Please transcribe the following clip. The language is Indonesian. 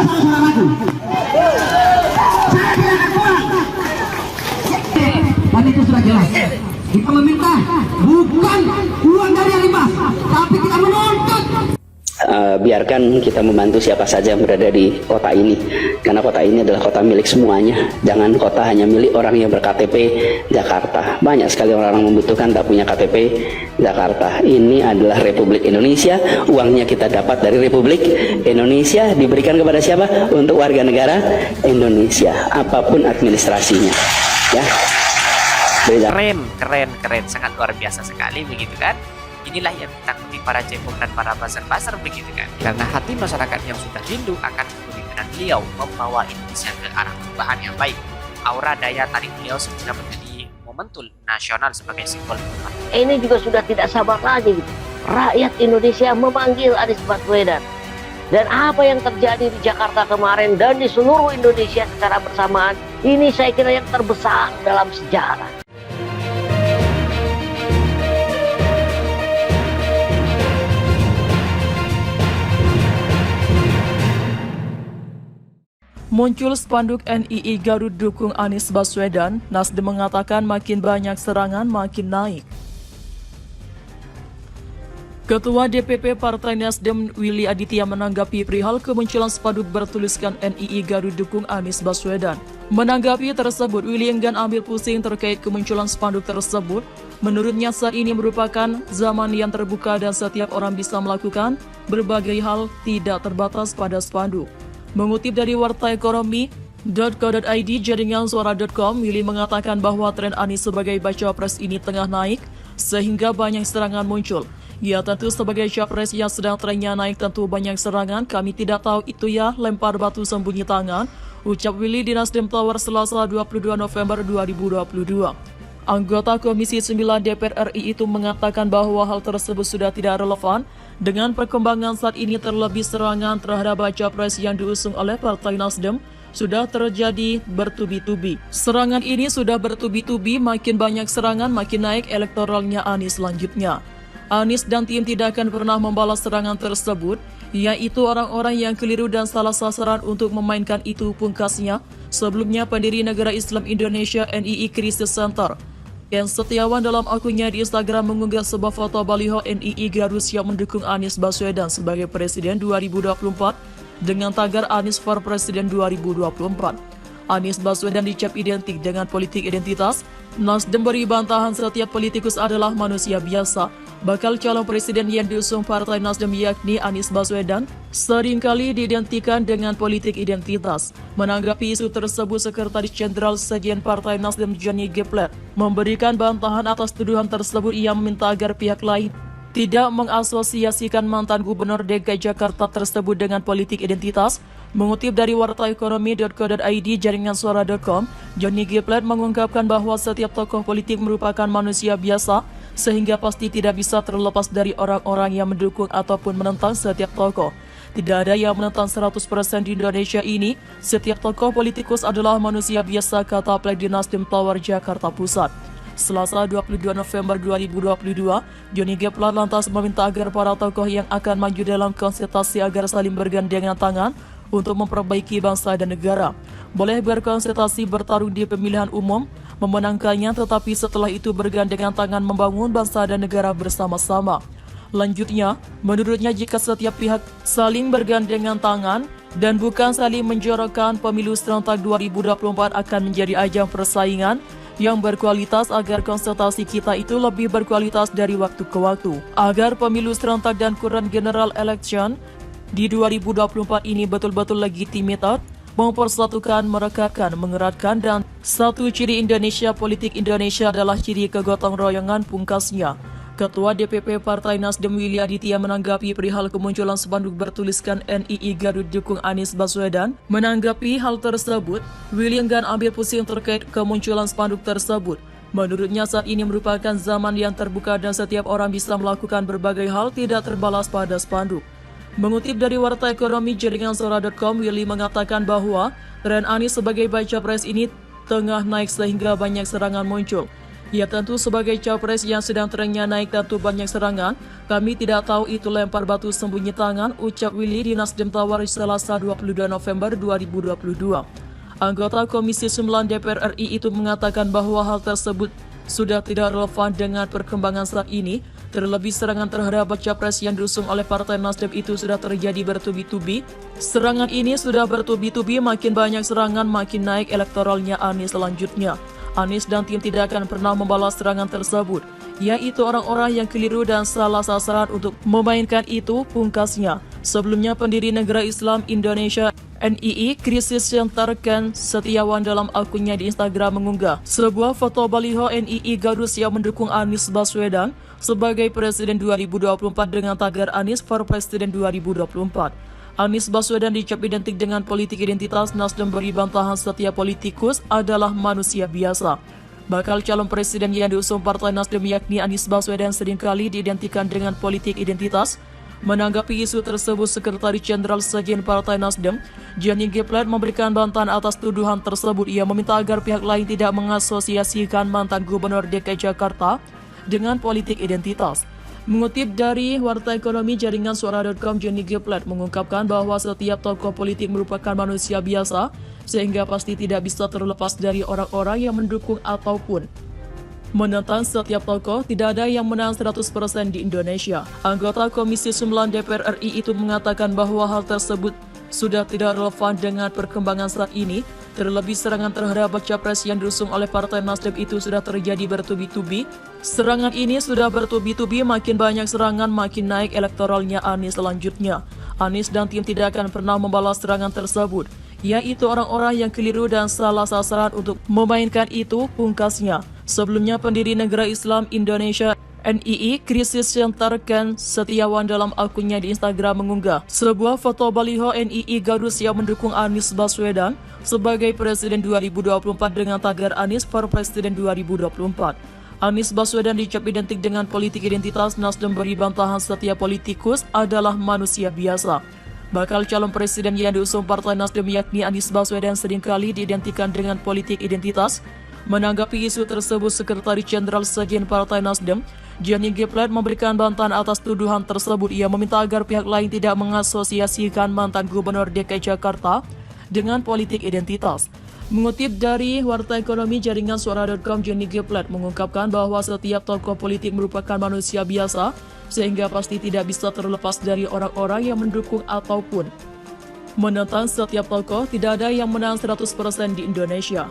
saudara maju. Saya tidak akan pulang. Dan itu sudah jelas. Kita meminta bukan uang dari Alimas, tapi kita menuntut. Biarkan kita membantu siapa saja yang berada di kota ini, karena kota ini adalah kota milik semuanya. Jangan kota hanya milik orang yang ber-KTP Jakarta. Banyak sekali orang membutuhkan tak punya KTP Jakarta. Ini adalah Republik Indonesia. Uangnya kita dapat dari Republik Indonesia, diberikan kepada siapa? Untuk warga negara Indonesia, apapun administrasinya, ya. Keren, sangat luar biasa sekali begitu kan. Inilah yang ditakuti para cebong dan para buzzer-buzzer begitu kan. Karena hati masyarakat yang sudah rindu akan kepemimpinan beliau membawa Indonesia ke arah perubahan yang baik. Aura daya tarik beliau sudah menjadi momentum nasional sebagai simbol perubahan. Ini juga sudah tidak sabar lagi. Rakyat Indonesia memanggil Anies Baswedan. Dan apa yang terjadi di Jakarta kemarin dan di seluruh Indonesia secara bersamaan, ini saya kira yang terbesar dalam sejarah. Muncul spanduk NII Garut dukung Anies Baswedan, Nasdem mengatakan makin banyak serangan makin naik. Ketua DPP Partai Nasdem Willy Aditya menanggapi perihal kemunculan spanduk bertuliskan NII Garut dukung Anies Baswedan. Menanggapi tersebut, Willy enggan ambil pusing terkait kemunculan spanduk tersebut. Menurutnya saat ini merupakan zaman yang terbuka dan setiap orang bisa melakukan berbagai hal, tidak terbatas pada spanduk. Mengutip dari warta ekonomi.co.id jaringan suara.com, Willy mengatakan bahwa tren Anies sebagai baca pres ini tengah naik sehingga banyak serangan muncul. Ya tentu sebagai capres yang sedang trennya naik tentu banyak serangan, kami tidak tahu itu ya, lempar batu sembunyi tangan, ucap Willy di Nasdem Tower Selasa 22 November 2022. Anggota Komisi 9 DPR RI itu mengatakan bahwa hal tersebut sudah tidak relevan dengan perkembangan saat ini, terlebih serangan terhadap baca pres yang diusung oleh Partai Nasdem sudah terjadi bertubi-tubi. Serangan ini sudah bertubi-tubi, makin banyak serangan makin naik elektoralnya Anies selanjutnya. Anies dan tim tidak akan pernah membalas serangan tersebut, yaitu orang-orang yang keliru dan salah sasaran untuk memainkan itu, pungkasnya. Sebelumnya pendiri Negara Islam Indonesia NII Crisis Center Ken Setiawan dalam akunnya di Instagram mengunggah sebuah foto baliho NII Garut yang mendukung Anies Baswedan sebagai Presiden 2024 dengan tagar Anies for Presiden 2024. Anies Baswedan dicap identik dengan politik identitas. Nasdem beri bantahan setiap politikus adalah manusia biasa. Bakal calon presiden yang diusung Partai Nasdem yakni Anies Baswedan seringkali diidentikan dengan politik identitas. Menanggapi isu tersebut, Sekretaris Jenderal Sekjen Partai Nasdem Johnny G. Plate memberikan bantahan atas tuduhan tersebut. Ia meminta agar pihak lain tidak mengasosiasikan mantan Gubernur DKI Jakarta tersebut dengan politik identitas. Mengutip dari warta ekonomi.co.id jaringan suara.com, Johnny G. Plate mengungkapkan bahwa setiap tokoh politik merupakan manusia biasa, sehingga pasti tidak bisa terlepas dari orang-orang yang mendukung ataupun menentang setiap tokoh. Tidak ada yang menentang 100% di Indonesia ini. Setiap tokoh politikus adalah manusia biasa, kata Plate di Nasdem Tower, Jakarta Pusat. Selasa 22 November 2022, Johnny G. Plate lantas meminta agar para tokoh yang akan maju dalam konsultasi agar saling bergandengan tangan untuk memperbaiki bangsa dan negara. Boleh berkonsultasi, bertarung di pemilihan umum, memenangkannya, tetapi setelah itu bergandengan tangan membangun bangsa dan negara bersama-sama. Lanjutnya, menurutnya jika setiap pihak saling bergandengan tangan dan bukan saling menjorokkan, pemilu serentak 2024 akan menjadi ajang persaingan yang berkualitas agar konsultasi kita itu lebih berkualitas dari waktu ke waktu. Agar pemilu serentak dan current general election di 2024 ini betul-betul legitimate, mempersatukan, merekatkan, mengeratkan, dan satu ciri Indonesia, politik Indonesia adalah ciri kegotong royongan, pungkasnya. Ketua DPP Partai Nasdem Willy Aditya menanggapi perihal kemunculan spanduk bertuliskan NII Garut dukung Anies Baswedan. Menanggapi hal tersebut, Willy enggan ambil pusing terkait kemunculan spanduk tersebut. Menurutnya saat ini merupakan zaman yang terbuka dan setiap orang bisa melakukan berbagai hal, tidak terbalas pada spanduk. Mengutip dari warta ekonomi jaringan suara.com, Willy mengatakan bahwa tren Anies sebagai baca pres ini tengah naik sehingga banyak serangan muncul. Ya tentu sebagai capres yang sedang trennya naik tentu banyak serangan. Kami tidak tahu itu lempar batu sembunyi tangan, ucap Willy di Nasdem Tawari Selasa 22 November 2022. Anggota Komisi 9 DPR RI itu mengatakan bahwa hal tersebut sudah tidak relevan dengan perkembangan saat ini. Terlebih serangan terhadap baca pres yang diusung oleh Partai Nasdem itu sudah terjadi bertubi-tubi. Serangan ini sudah bertubi-tubi, makin banyak serangan makin naik elektoralnya Anies selanjutnya. Anies dan tim tidak akan pernah membalas serangan tersebut, yaitu orang-orang yang keliru dan salah sasaran untuk memainkan itu, pungkasnya. Sebelumnya pendiri Negara Islam Indonesia NII Krisis Center Ken Setiawan dalam akunnya di Instagram mengunggah sebuah foto baliho NII Garut yang mendukung Anies Baswedan sebagai Presiden 2024 dengan tagar Anies for Presiden 2024. Anies Baswedan dicap identik dengan politik identitas. Nasdem beri bantahan setiap politikus adalah manusia biasa. Bakal calon presiden yang diusung Partai Nasdem yakni Anies Baswedan seringkali diidentikan dengan politik identitas. Menanggapi isu tersebut, Sekretaris Jenderal Sekjen Partai Nasdem, Johnny G. Plate, memberikan bantahan atas tuduhan tersebut. Ia meminta agar pihak lain tidak mengasosiasikan mantan Gubernur DKI Jakarta dengan politik identitas. Mengutip dari Warta Ekonomi Jaringan Suara.com, Johnny G. Plate mengungkapkan bahwa setiap tokoh politik merupakan manusia biasa, sehingga pasti tidak bisa terlepas dari orang-orang yang mendukung ataupun menentang setiap tokoh. Tidak ada yang menang 100% di Indonesia. Anggota Komisi 9 DPR RI itu mengatakan bahwa hal tersebut sudah tidak relevan dengan perkembangan saat ini. Terlebih serangan terhadap baca pres yang diusung oleh Partai Nasdem itu sudah terjadi bertubi-tubi. Serangan ini sudah bertubi-tubi, makin banyak serangan makin naik elektoralnya Anies selanjutnya. Anies dan tim tidak akan pernah membalas serangan tersebut, yaitu orang-orang yang keliru dan salah sasaran untuk memainkan itu, pungkasnya. Sebelumnya pendiri Negara Islam Indonesia NII Krisis Center Ken Setiawan dalam akunnya di Instagram mengunggah sebuah foto baliho NII Garut yang mendukung Anies Baswedan sebagai Presiden 2024 dengan tagar Anies for Presiden 2024. Anies Baswedan dicap identik dengan politik identitas. Nasdem beri bantahan setiap politikus adalah manusia biasa. Bakal calon presiden yang diusung Partai Nasdem yakni Anies Baswedan seringkali diidentikan dengan politik identitas. Menanggapi isu tersebut, Sekretaris Jenderal Sekjen Partai Nasdem, Johnny G. Plate, memberikan bantahan atas tuduhan tersebut. Ia meminta agar pihak lain tidak mengasosiasikan mantan Gubernur DKI Jakarta dengan politik identitas. Mengutip dari Warta Ekonomi Jaringan Suara.com, Johnny G. Plate mengungkapkan bahwa setiap tokoh politik merupakan manusia biasa, sehingga pasti tidak bisa terlepas dari orang-orang yang mendukung ataupun menentang setiap tokoh. Tidak ada yang menang 100% di Indonesia.